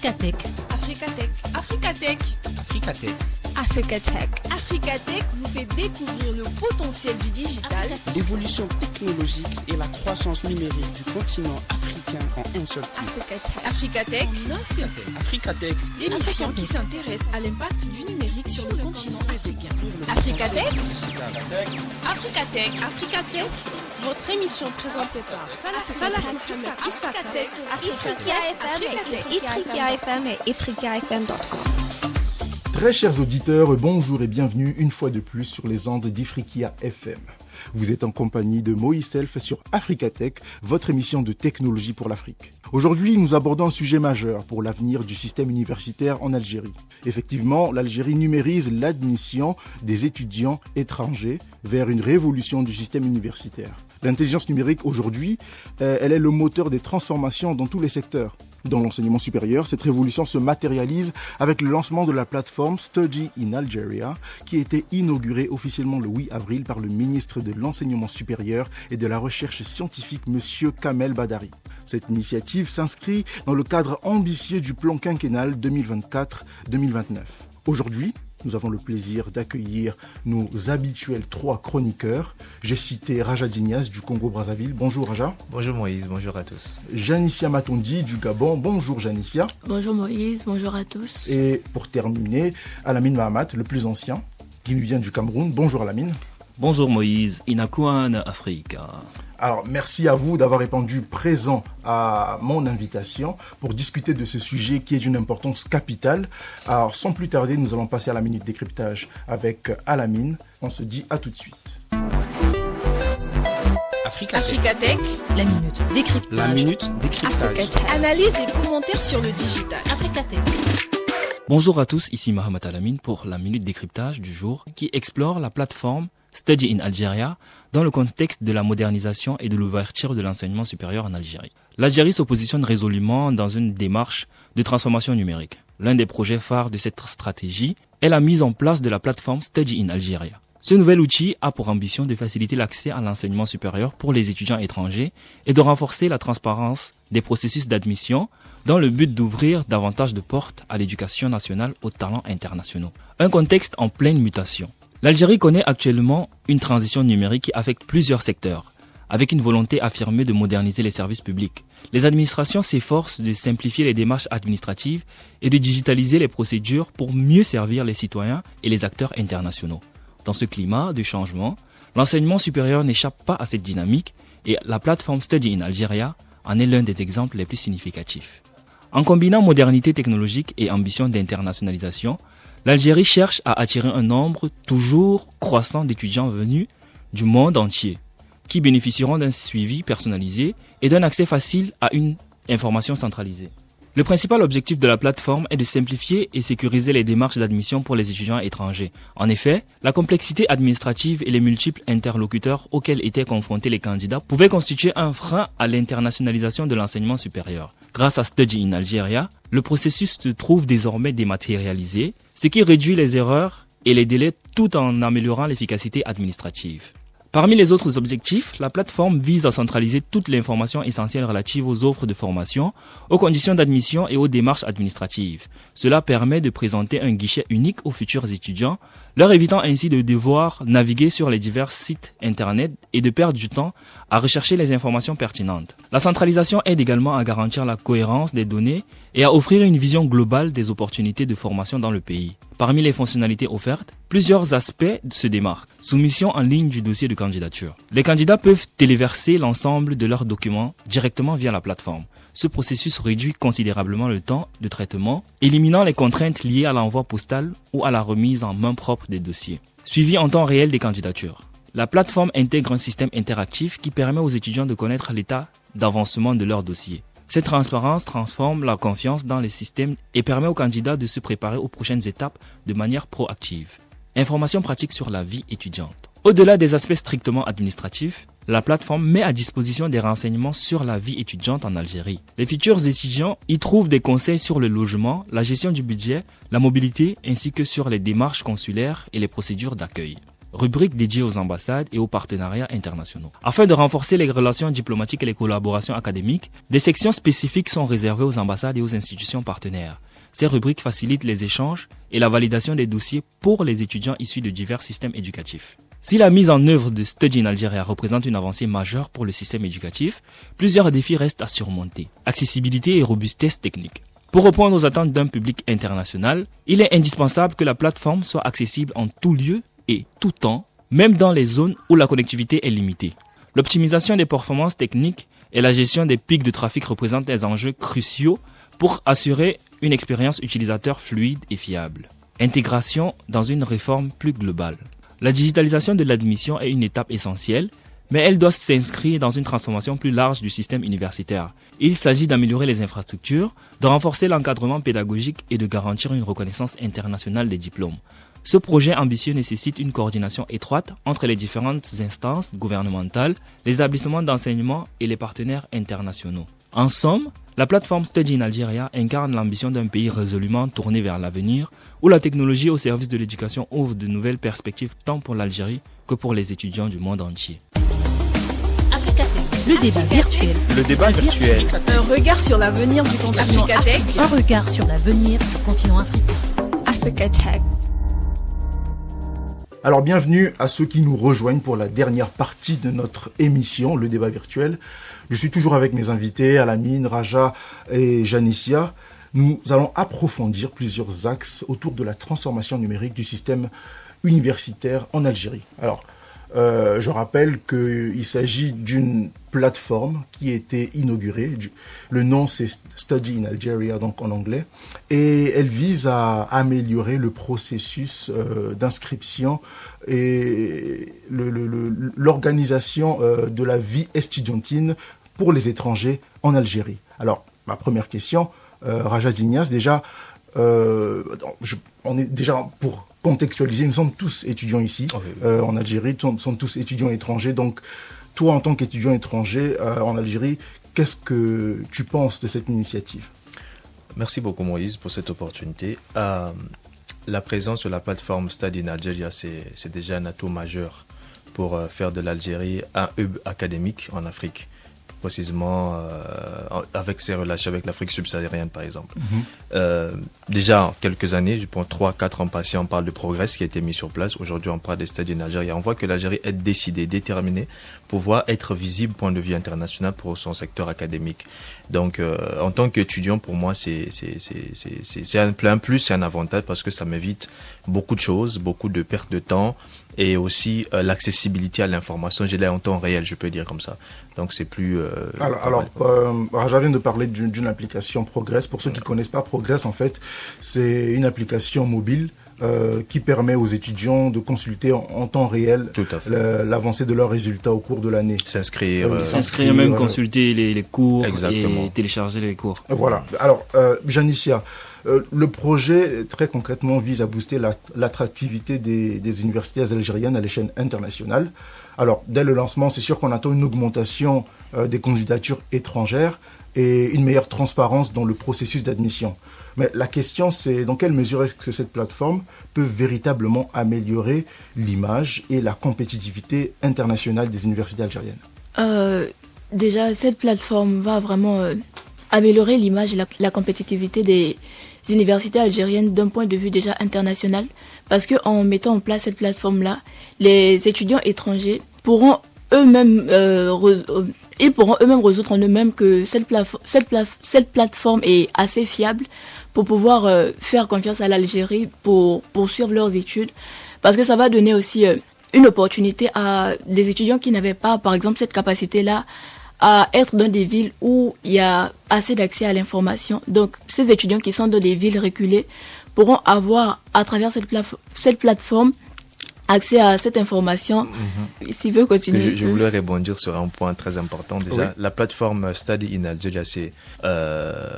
Africatech. Africatech. Africatech. Africatech. Africatech. Africatech vous fait découvrir le potentiel du digital, l'évolution technologique et la croissance numérique du continent africain en un seul clic. Africatech, en un seul clic. Africatech, l'émission qui s'intéresse à l'impact du numérique sur le continent africain. Africatech. Africatech. Africatech. Votre émission présentée par Salah Issaka. C'est sur Africa FM et africafm.com. Très chers auditeurs, bonjour et bienvenue une fois de plus sur les ondes d'Ifriqiya FM. Vous êtes en compagnie de Moïse Self sur Africatech, votre émission de technologie pour l'Afrique. Aujourd'hui, nous abordons un sujet majeur pour l'avenir du système universitaire en Algérie. Effectivement, l'Algérie numérise l'admission des étudiants étrangers vers une révolution du système universitaire. L'intelligence numérique aujourd'hui, elle est le moteur des transformations dans tous les secteurs. Dans l'enseignement supérieur, cette révolution se matérialise avec le lancement de la plateforme Study in Algeria, qui a été inaugurée officiellement le 8 avril par le ministre de l'Enseignement supérieur et de la Recherche scientifique, M. Kamel Badari. Cette initiative s'inscrit dans le cadre ambitieux du plan quinquennal 2024-2029. Aujourd'hui, nous avons le plaisir d'accueillir nos habituels 3 chroniqueurs. J'ai cité Raja Dignas du Congo-Brazzaville. Bonjour Raja. Bonjour Moïse, bonjour à tous. Janicia Matondi du Gabon. Bonjour Janicia. Bonjour Moïse, bonjour à tous. Et pour terminer, Alamine Mahamat, le plus ancien, qui nous vient du Cameroun. Bonjour Alamine. Bonjour Moïse, Inakuan Africa. Alors, merci à vous d'avoir répondu présent à mon invitation pour discuter de ce sujet qui est d'une importance capitale. Alors, sans plus tarder, nous allons passer à la minute décryptage avec Alamine. On se dit à tout de suite. Africatech, la minute décryptage. La minute décryptage. Analyse et commentaires sur le digital. Africatech. Bonjour à tous, ici Mohamed Alamine pour la minute décryptage du jour qui explore la plateforme Study in Algeria dans le contexte de la modernisation et de l'ouverture de l'enseignement supérieur en Algérie. L'Algérie se positionne résolument dans une démarche de transformation numérique. L'un des projets phares de cette stratégie est la mise en place de la plateforme Study in Algeria. Ce nouvel outil a pour ambition de faciliter l'accès à l'enseignement supérieur pour les étudiants étrangers et de renforcer la transparence des processus d'admission dans le but d'ouvrir davantage de portes à l'éducation nationale aux talents internationaux. Un contexte en pleine mutation. L'Algérie connaît actuellement une transition numérique qui affecte plusieurs secteurs, avec une volonté affirmée de moderniser les services publics. Les administrations s'efforcent de simplifier les démarches administratives et de digitaliser les procédures pour mieux servir les citoyens et les acteurs internationaux. Dans ce climat de changement, l'enseignement supérieur n'échappe pas à cette dynamique et la plateforme Study in Algeria en est l'un des exemples les plus significatifs. En combinant modernité technologique et ambition d'internationalisation, l'Algérie cherche à attirer un nombre toujours croissant d'étudiants venus du monde entier, qui bénéficieront d'un suivi personnalisé et d'un accès facile à une information centralisée. Le principal objectif de la plateforme est de simplifier et sécuriser les démarches d'admission pour les étudiants étrangers. En effet, la complexité administrative et les multiples interlocuteurs auxquels étaient confrontés les candidats pouvaient constituer un frein à l'internationalisation de l'enseignement supérieur. Grâce à Study in Algeria, le processus se trouve désormais dématérialisé, ce qui réduit les erreurs et les délais tout en améliorant l'efficacité administrative. Parmi les autres objectifs, la plateforme vise à centraliser toute l'information essentielle relative aux offres de formation, aux conditions d'admission et aux démarches administratives. Cela permet de présenter un guichet unique aux futurs étudiants, leur évitant ainsi de devoir naviguer sur les divers sites internet et de perdre du temps à rechercher les informations pertinentes. La centralisation aide également à garantir la cohérence des données et à offrir une vision globale des opportunités de formation dans le pays. Parmi les fonctionnalités offertes, plusieurs aspects se démarquent. Soumission en ligne du dossier de candidature. Les candidats peuvent téléverser l'ensemble de leurs documents directement via la plateforme. Ce processus réduit considérablement le temps de traitement, éliminant les contraintes liées à l'envoi postal ou à la remise en main propre des dossiers. Suivi en temps réel des candidatures. La plateforme intègre un système interactif qui permet aux étudiants de connaître l'état d'avancement de leur dossier. Cette transparence transforme la confiance dans les systèmes et permet aux candidats de se préparer aux prochaines étapes de manière proactive. Informations pratiques sur la vie étudiante. Au-delà des aspects strictement administratifs, la plateforme met à disposition des renseignements sur la vie étudiante en Algérie. Les futurs étudiants y trouvent des conseils sur le logement, la gestion du budget, la mobilité ainsi que sur les démarches consulaires et les procédures d'accueil. rubrique dédiée aux ambassades et aux partenariats internationaux. Afin de renforcer les relations diplomatiques et les collaborations académiques, des sections spécifiques sont réservées aux ambassades et aux institutions partenaires. Ces rubriques facilitent les échanges et la validation des dossiers pour les étudiants issus de divers systèmes éducatifs. Si la mise en œuvre de Study in Algeria représente une avancée majeure pour le système éducatif, plusieurs défis restent à surmonter. Accessibilité et robustesse technique. Pour répondre aux attentes d'un public international, il est indispensable que la plateforme soit accessible en tout lieu et tout temps, même dans les zones où la connectivité est limitée. L'optimisation des performances techniques et la gestion des pics de trafic représentent des enjeux cruciaux pour assurer une expérience utilisateur fluide et fiable. Intégration dans une réforme plus globale. La digitalisation de l'admission est une étape essentielle, mais elle doit s'inscrire dans une transformation plus large du système universitaire. Il s'agit d'améliorer les infrastructures, de renforcer l'encadrement pédagogique et de garantir une reconnaissance internationale des diplômes. Ce projet ambitieux nécessite une coordination étroite entre les différentes instances gouvernementales, les établissements d'enseignement et les partenaires internationaux. En somme, la plateforme Study in Algeria incarne l'ambition d'un pays résolument tourné vers l'avenir, où la technologie au service de l'éducation ouvre de nouvelles perspectives tant pour l'Algérie que pour les étudiants du monde entier. Le débat virtuel. Le débat virtuel. Un regard sur l'avenir du continent africain. Un regard sur l'avenir du continent africain. Africa Tech. Alors bienvenue à ceux qui nous rejoignent pour la dernière partie de notre émission, le débat virtuel. Je suis toujours avec mes invités, Alamine, Raja et Janicia. Nous allons approfondir plusieurs axes autour de la transformation numérique du système universitaire en Algérie. Alors, je rappelle qu'il s'agit d'une plateforme qui a été inaugurée. Le nom, c'est Study in Algeria, donc en anglais. Et elle vise à améliorer le processus d'inscription et l'organisation de la vie estudiantine pour les étrangers en Algérie. Alors, ma première question, Raja Dignas, déjà, on est déjà pour contextualiser, nous sommes tous étudiants ici, en Algérie, nous sommes tous étudiants étrangers. Donc, toi, en tant qu'étudiant étranger en Algérie, qu'est-ce que tu penses de cette initiative ? Merci beaucoup, Moïse, pour cette opportunité. La présence sur la plateforme Study in Algeria, c'est déjà un atout majeur pour faire de l'Algérie un hub académique en Afrique, précisément avec ses relations avec l'Afrique subsaharienne, par exemple. Déjà, en quelques années, je pense 3-4 ans passés, on parle de progrès qui a été mis sur place. Aujourd'hui, on parle des Study in Algeria. On voit que l'Algérie est décidée, déterminée, pouvoir être visible point de vue international pour son secteur académique. Donc, en tant qu'étudiant, pour moi, c'est un plus, c'est un avantage parce que ça m'évite beaucoup de choses, beaucoup de pertes de temps et aussi l'accessibilité à l'information. Je l'ai en temps réel, je peux dire comme ça. Donc, c'est plus... Raja vient de parler d'une application Progress. Pour ceux qui ne connaissent pas Progress, en fait, c'est une application mobile qui permet aux étudiants de consulter en temps réel l'avancée de leurs résultats au cours de l'année. S'inscrire, même consulter les cours. Exactement. Et télécharger les cours. Voilà. Alors, Janicia, le projet, très concrètement, vise à booster l'attractivité des universités algériennes à l'échelle internationale. Alors, dès le lancement, c'est sûr qu'on attend une augmentation des candidatures étrangères et une meilleure transparence dans le processus d'admission. Mais la question, c'est dans quelle mesure est-ce que cette plateforme peut véritablement améliorer l'image et la compétitivité internationale des universités algériennes ? Déjà, cette plateforme va vraiment améliorer l'image et la compétitivité des universités algériennes d'un point de vue déjà international, parce qu'en mettant en place cette plateforme-là, les étudiants étrangers pourront eux-mêmes résoudre en eux-mêmes que cette plateforme est assez fiable pour pouvoir faire confiance à l'Algérie pour poursuivre leurs études, parce que ça va donner aussi une opportunité à des étudiants qui n'avaient pas, par exemple, cette capacité-là à être dans des villes où il y a assez d'accès à l'information. Donc, ces étudiants qui sont dans des villes reculées pourront avoir, à travers cette plateforme, accès à cette information. S'il veut continuer. Je voulais rebondir sur un point très important. Déjà, la plateforme Study in Algeria,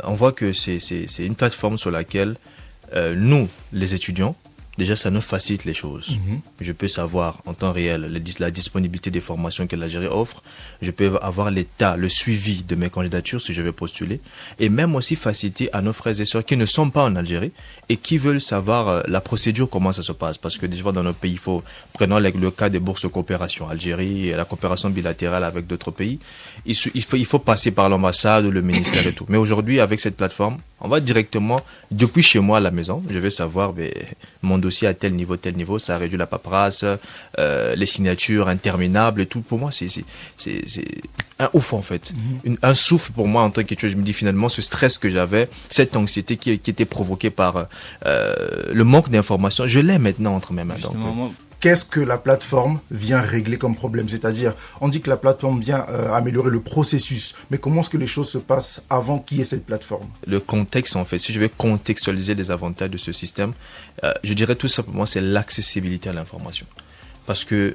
on voit que c'est une plateforme sur laquelle nous, les étudiants, déjà, ça nous facilite les choses. Je peux savoir en temps réel la disponibilité des formations que l'Algérie offre. Je peux avoir l'état, le suivi de mes candidatures si je vais postuler. Et même aussi faciliter à nos frères et sœurs qui ne sont pas en Algérie et qui veulent savoir la procédure, comment ça se passe. Parce que déjà, dans nos pays, prenons le cas des bourses de coopération. Algérie, la coopération bilatérale avec d'autres pays. Il faut passer par l'ambassade ou le ministère et tout. Mais aujourd'hui, avec cette plateforme, on va directement, depuis chez moi à la maison, je vais savoir mon dossier à tel niveau, ça a réduit la paperasse, les signatures interminables et tout. Pour moi, c'est un ouf en fait. Un souffle pour moi en tant qu'étudiant. Je me dis finalement, ce stress que j'avais, cette anxiété qui était provoquée par le manque d'informations, je l'ai maintenant entre mes mains. Qu'est-ce que la plateforme vient régler comme problème? C'est-à-dire, on dit que la plateforme vient améliorer le processus, mais comment est-ce que les choses se passent avant qu'il y ait cette plateforme? Le contexte, en fait, si je vais contextualiser les avantages de ce système, je dirais tout simplement c'est l'accessibilité à l'information. Parce que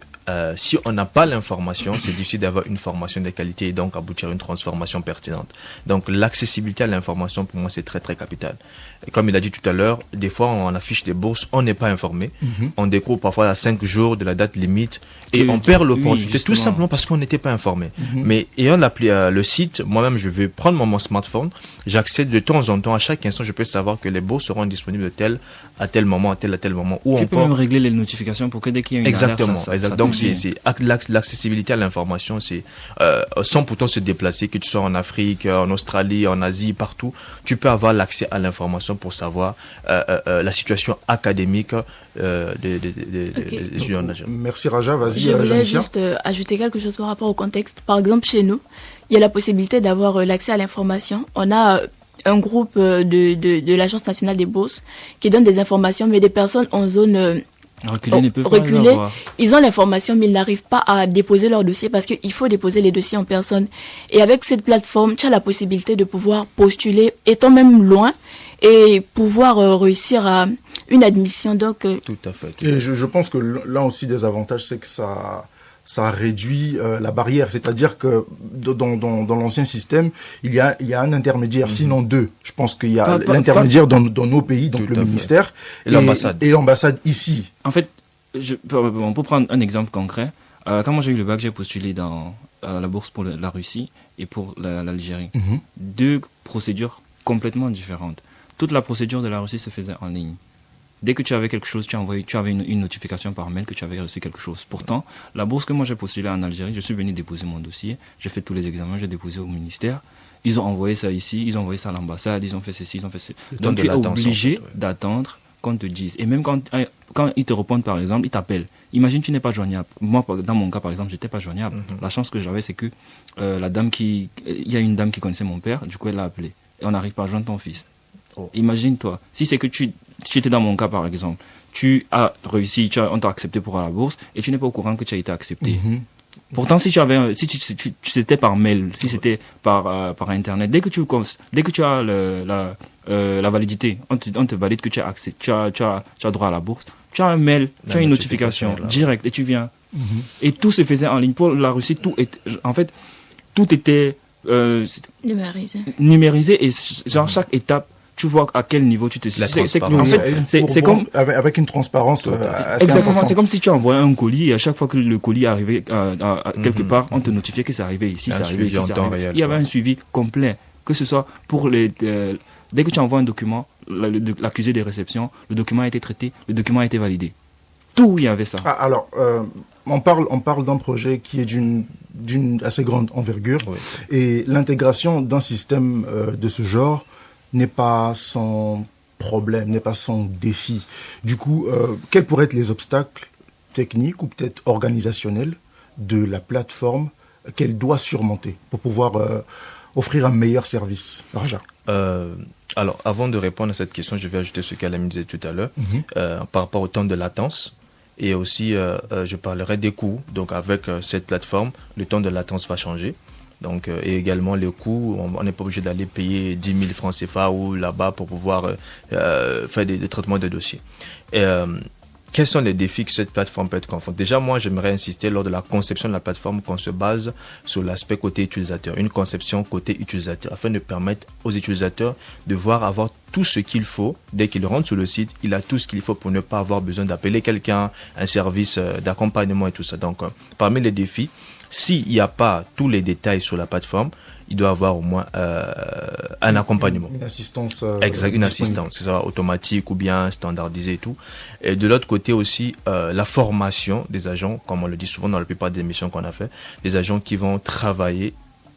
si on n'a pas l'information, c'est difficile d'avoir une formation de qualité et donc aboutir à une transformation pertinente. Donc l'accessibilité à l'information, pour moi, c'est très très capital. Et comme il a dit tout à l'heure, des fois on affiche des bourses, on n'est pas informé. On découvre parfois à 5 jours de la date limite et on perd l'opportunité tout simplement parce qu'on n'était pas informé. Mais ayant le site, moi-même je vais prendre mon smartphone, j'accède de temps en temps, à chaque instant je peux savoir que les bourses seront disponibles à tel moment, à tel moment. Tu peux même régler les notifications pour que dès qu'il y a une exactement, alerte, ça donc c'est l'accessibilité à l'information, c'est sans pourtant se déplacer, que tu sois en Afrique, en Australie, en Asie, partout, tu peux avoir l'accès à l'information pour savoir la situation académique des étudiants en Algérie. Merci Raja, vas-y. Je voulais juste ajouter quelque chose par rapport au contexte. Par exemple, chez nous, il y a la possibilité d'avoir l'accès à l'information. On a un groupe de l'Agence nationale des bourses qui donne des informations, mais des personnes en zone reculés ne peuvent pas l'avoir. Ils ont l'information, mais ils n'arrivent pas à déposer leur dossier parce qu'il faut déposer les dossiers en personne. Et avec cette plateforme, tu as la possibilité de pouvoir postuler, étant même loin, et pouvoir réussir à une admission. Donc, tout à fait. Et je pense que l'un aussi des avantages, c'est que ça réduit la barrière. C'est-à-dire que dans l'ancien système, il y a un intermédiaire, sinon deux. Je pense qu'il y a l'intermédiaire dans nos pays, donc le ministère et l'ambassade. Et l'ambassade ici. En fait, on peut prendre un exemple concret. Quand moi j'ai eu le bac, j'ai postulé à la bourse pour la Russie et pour l'Algérie. Deux procédures complètement différentes. Toute la procédure de la Russie se faisait en ligne. Dès que tu avais quelque chose, tu avais une notification par mail que tu avais reçu quelque chose. Pourtant, la bourse que moi j'ai postulée en Algérie, je suis venu déposer mon dossier, j'ai fait tous les examens, j'ai déposé au ministère. Ils ont envoyé ça ici, ils ont envoyé ça à l'ambassade, ils ont fait ceci, ils ont fait ceci. Donc tu es obligé d'attendre qu'on te dise. Et même quand ils te répondent, par exemple, ils t'appellent. Imagine, tu n'es pas joignable. Moi, dans mon cas, par exemple, j'étais pas joignable. La chance que j'avais, c'est que il y a une dame qui connaissait mon père, du coup, elle l'a appelé. Et on n'arrive pas à joindre ton fils. Imagine-toi, si c'est que tu étais dans mon cas par exemple, tu as réussi, on t'a accepté pour la bourse et tu n'es pas au courant que tu as été accepté. Pourtant, si c'était par mail, si c'était par internet, dès que tu as la validité, on te valide que tu as accès, tu as droit à la bourse, tu as un mail, tu as une notification directe et tu viens. Et tout se faisait en ligne. Pour la Russie, tout était numérisé et genre chaque étape, tu vois à quel niveau tu te situes. C'est comme avec une transparence assez exactement. importante. C'est comme si tu envoyais un colis et à chaque fois que le colis arrivait quelque part, on te notifiait que c'est arrivé ici, c'est arrivé ici, c'est arrivé. Il y avait un suivi complet, que ce soit pour dès que tu envoies un document, l'accusé des réceptions, le document a été traité, le document a été validé. Tout, il y avait ça. Alors, on parle d'un projet qui est d'une assez grande envergure, et l'intégration d'un système de ce genre n'est pas sans problème, n'est pas sans défi. Du coup, quels pourraient être les obstacles techniques ou peut-être organisationnels de la plateforme qu'elle doit surmonter pour pouvoir offrir un meilleur service? Raja. Alors, avant de répondre à cette question, je vais ajouter ce qu'Alamine disait tout à l'heure par rapport au temps de latence. Et aussi, je parlerai des coûts. Donc, avec cette plateforme, le temps de latence va changer. Donc, et également les coûts, on n'est pas obligé d'aller payer 10 000 francs CFA ou là-bas pour pouvoir faire des traitements de dossiers. Et, quels sont les défis que cette plateforme peut être confrontée? Déjà, moi, j'aimerais insister lors de la conception de la plateforme qu'on se base sur l'aspect côté utilisateur, une conception côté utilisateur, afin de permettre aux utilisateurs de avoir tout ce qu'il faut. Dès qu'il rentre sur le site, il a tout ce qu'il faut pour ne pas avoir besoin d'appeler quelqu'un, un service d'accompagnement et tout ça. Donc, parmi les défis, s'il n'y a pas tous les détails sur la plateforme, il doit avoir au moins un accompagnement. Une assistance. Exact, une assistance, que ce soit automatique ou bien standardisée et tout. Et de l'autre côté aussi, la formation des agents, comme on le dit souvent dans la plupart des émissions qu'on a fait, les agents qui vont travailler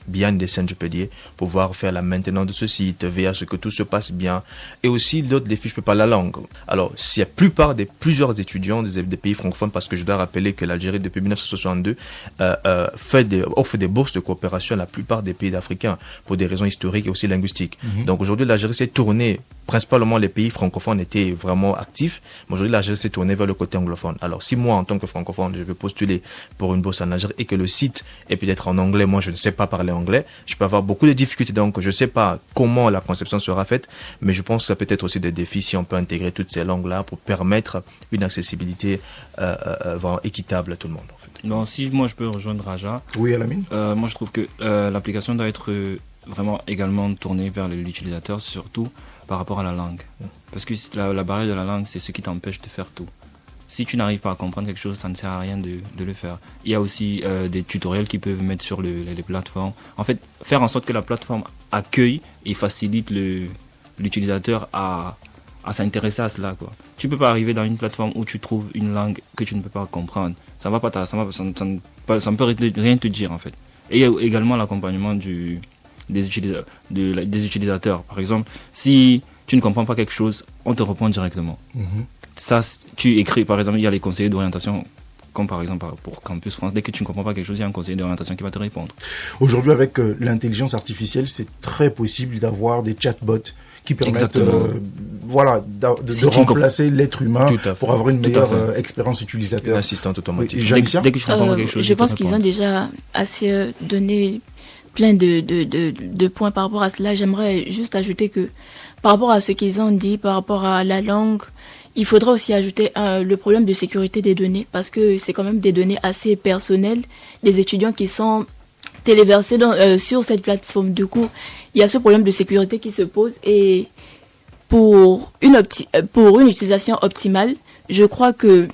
behind the scene, je peux dire, pouvoir faire la maintenance de ce site, veiller à ce que tout se passe bien. Et aussi, d'autres défis, je peux pas la langue. Alors, si la plupart plusieurs étudiants des pays francophones, parce que je dois rappeler que l'Algérie, depuis 1962, offre des bourses de coopération à la plupart des pays africains, pour des raisons historiques et aussi linguistiques. Donc aujourd'hui, l'Algérie s'est tournée, principalement les pays francophones étaient vraiment actifs, mais aujourd'hui, l'Algérie s'est tournée vers le côté anglophone. Alors, si moi, en tant que francophone, je veux postuler pour une bourse en Algérie et que le site est peut-être en anglais, moi, je ne sais pas parler anglais, je peux avoir beaucoup de difficultés. Donc, je ne sais pas comment la conception sera faite, mais je pense que ça peut être aussi des défis si on peut intégrer toutes ces langues-là pour permettre une accessibilité vraiment équitable à tout le monde. En fait. Donc, si moi je peux rejoindre Raja, oui, Alamine. Moi, je trouve que l'application doit être vraiment également tournée vers l'utilisateur, surtout par rapport à la langue. Parce que la barrière de la langue, c'est ce qui t'empêche de faire tout. Si tu n'arrives pas à comprendre quelque chose, ça ne sert à rien de le faire. Il y a aussi des tutoriels qui peuvent mettre sur les plateformes. En fait, faire en sorte que la plateforme accueille et facilite l'utilisateur à s'intéresser à cela, quoi. Tu peux pas arriver dans une plateforme où tu trouves une langue que tu ne peux pas comprendre. Ça ne peut rien te dire, en fait. Et il y a également l'accompagnement des utilisateurs. Par exemple, si tu ne comprends pas quelque chose, on te répond directement. Ça, tu écris, par exemple, il y a les conseillers d'orientation, comme par exemple pour Campus France. Dès que tu ne comprends pas quelque chose, il y a un conseiller d'orientation qui va te répondre. Aujourd'hui, avec l'intelligence artificielle, c'est très possible d'avoir des chatbots qui permettent de remplacer l'être humain pour avoir une meilleure expérience utilisateur. Une assistante automatique. Dès que tu comprends pas quelque chose, je pense qu'ils ont déjà assez donné plein de points par rapport à cela. J'aimerais juste ajouter que par rapport à ce qu'ils ont dit, par rapport à la langue, il faudra aussi ajouter le problème de sécurité des données, parce que c'est quand même des données assez personnelles des étudiants qui sont téléversés sur cette plateforme. Du coup, il y a ce problème de sécurité qui se pose, et pour une utilisation optimale, je crois que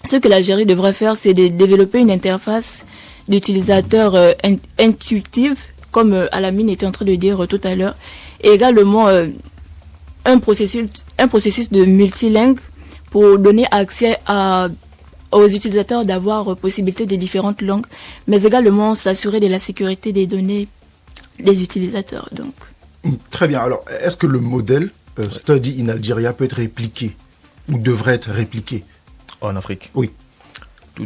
ce que l'Algérie devrait faire, c'est de développer une interface d'utilisateur intuitive, comme Alamine était en train de dire tout à l'heure, et également un processus de multilingue pour donner accès aux utilisateurs d'avoir possibilité de différentes langues, mais également s'assurer de la sécurité des données des utilisateurs. Donc. Très bien. Alors, est-ce que le modèle Study in Algeria peut être répliqué ou devrait être répliqué en Afrique? Oui.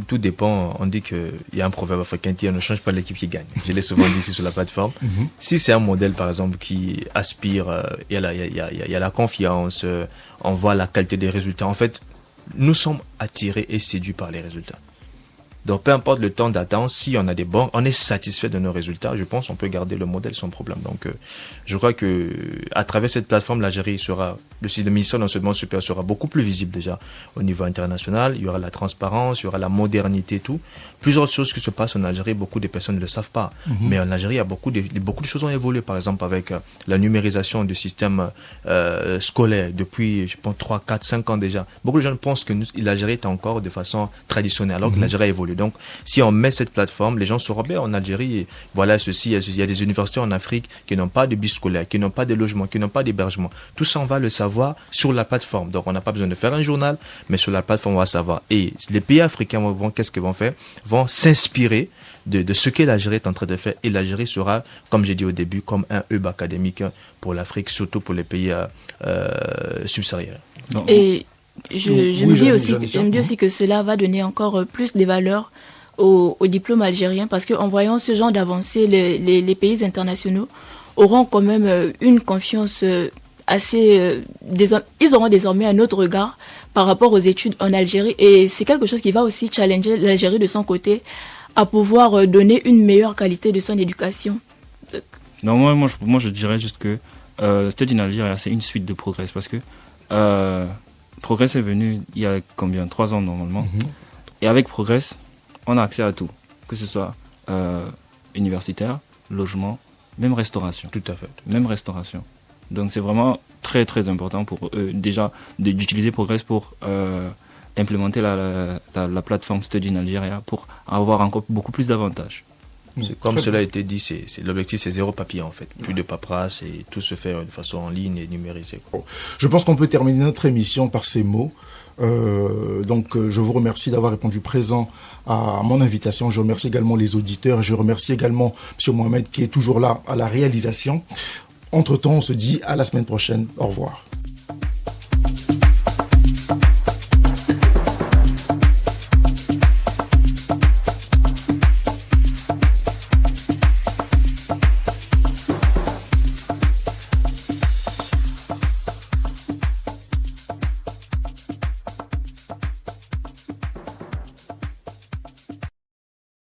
Tout dépend. On dit qu'il y a un proverbe africain qui dit on ne change pas l'équipe qui gagne. Je l'ai souvent dit ici sur la plateforme. Si c'est un modèle, par exemple, qui aspire, il y a la confiance, on voit la qualité des résultats. En fait, nous sommes attirés et séduits par les résultats. Donc, peu importe le temps d'attente, si on a des bons, on est satisfait de nos résultats, je pense qu'on peut garder le modèle sans problème. Donc, je crois que à travers cette plateforme, l'Algérie sera, le ministère de l'enseignement supérieur sera beaucoup plus visible déjà au niveau international. Il y aura la transparence, il y aura la modernité, tout. Plusieurs choses qui se passent en Algérie, beaucoup de personnes ne le savent pas. Mais en Algérie, il y a beaucoup de choses ont évolué, par exemple, avec la numérisation du système scolaire depuis, je pense, 3, 4, 5 ans déjà. Beaucoup de gens pensent que l'Algérie est encore de façon traditionnelle, alors que l'Algérie a évolué. Donc, si on met cette plateforme, les gens sauront bien en Algérie, voilà ceci, il y a des universités en Afrique qui n'ont pas de bus scolaire, qui n'ont pas de logement, qui n'ont pas d'hébergement. Tout ça, on va le savoir sur la plateforme. Donc, on n'a pas besoin de faire un journal, mais sur la plateforme, on va savoir. Et les pays africains qu'est-ce qu'ils vont faire? Vont s'inspirer de ce que l'Algérie est en train de faire. Et l'Algérie sera, comme j'ai dit au début, comme un hub académique pour l'Afrique, surtout pour les pays subsahariens. Et je me dis aussi que cela va donner encore plus de valeur au diplôme algérien, parce qu'en voyant ce genre d'avancée, les pays internationaux auront quand même une confiance assez... ils auront désormais un autre regard par rapport aux études en Algérie, et c'est quelque chose qui va aussi challenger l'Algérie de son côté à pouvoir donner une meilleure qualité de son éducation. Non, moi je dirais juste que Study in Algeria, c'est une suite de progrès, parce que Progress est venu il y a 3 ans normalement. Et avec Progress, on a accès à tout, que ce soit universitaire, logement, même restauration. Tout à fait. Même restauration. Donc c'est vraiment très très important pour eux déjà d'utiliser Progress pour implémenter la plateforme Study in Algeria pour avoir encore beaucoup plus d'avantages. Comme cela a été dit, l'objectif c'est 0 papier en fait, plus de paperasse et tout se fait de façon en ligne et numérisée. Je pense qu'on peut terminer notre émission par ces mots. Donc je vous remercie d'avoir répondu présent à mon invitation. Je remercie également les auditeurs. Je remercie également M. Mohamed qui est toujours là à la réalisation. Entre-temps, on se dit à la semaine prochaine. Au revoir.